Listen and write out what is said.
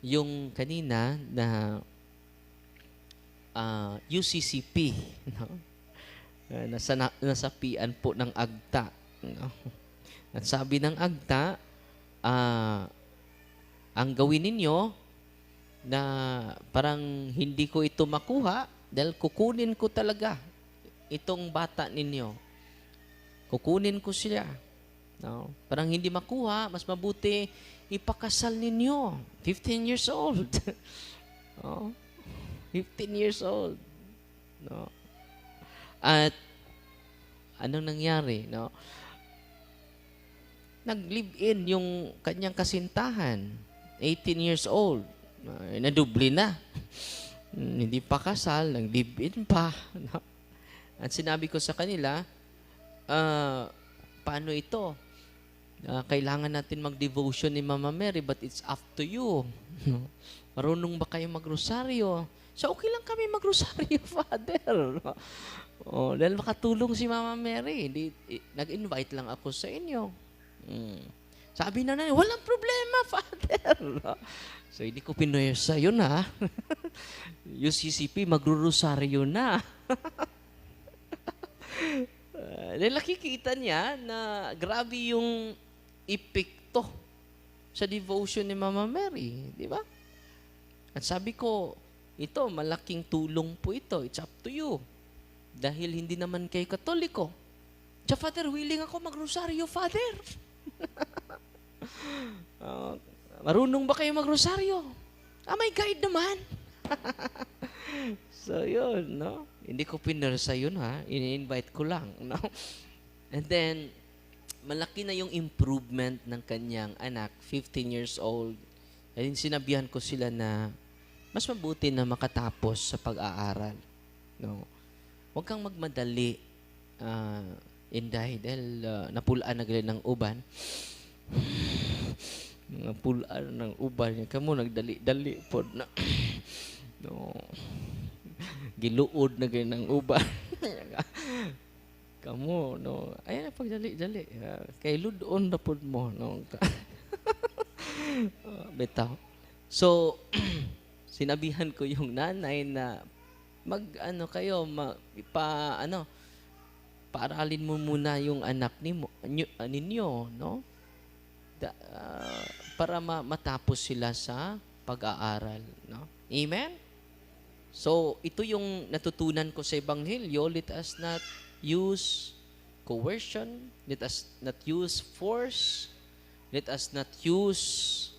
yung kanina na UCCP, no? Nasapian po ng AGTA. No? At sabi ng AGTA, ang gawin ninyo na parang hindi ko ito makuha dahil kukunin ko talaga itong bata ninyo. Kukunin ko siya. No? Parang hindi makuha, mas mabuti ipakasal ninyo. 15 years old. No? 15 years old. No? At anong nangyari? No? Nag-live-in yung kanyang kasintahan. 18 years old. Nadubli na. Hindi pa kasal, nag-live-in pa. No? At sinabi ko sa kanila, paano ito? Kailangan natin mag-devotion ni Mama Mary, but it's up to you. Marunong ba kayo mag-rosaryo? So, okay lang kami mag-rosaryo, Father. Dahil makatulong si Mama Mary. Nag-invite lang ako sa inyo. Sabi na nanay, walang problema, Father. So, hindi ko pinuwersa yun, ha? Yung CCP, magro-rosaryo na. Dahil nakikita niya na grabe yung epekto sa devotion ni Mama Mary. Di ba? At sabi ko, ito, malaking tulong po ito. It's up to you. Dahil hindi naman kayo Katoliko. Sa Father, willing ako mag-rosaryo, Father. Marunong ba kayo mag-rosaryo? May guide naman. So, yun, no? Hindi ko pinersa yun, ha? Ini-invite ko lang, no? And then, malaki na yung improvement ng kanyang anak, 15 years old. And sinabihan ko sila na mas mabuti na makatapos sa pag-aaral. No? Huwag kang magmadali, Inday, dahil napulaan na galing ng uban. Napulaan ng uban. Kamu nagdali-dali po na. No. Giluod na galing ng uban. Kamu, no. Ayan na pagdali-dali. Kay ludoon na po mo. No. Bitaw. So, sinabihan ko yung nanay na paaralin mo muna yung anak ninyo, no? Para matapos sila sa pag-aaral, no? Amen? So, ito yung natutunan ko sa Ebanghelyo. Let us not use coercion. Let us not use force. Let us not use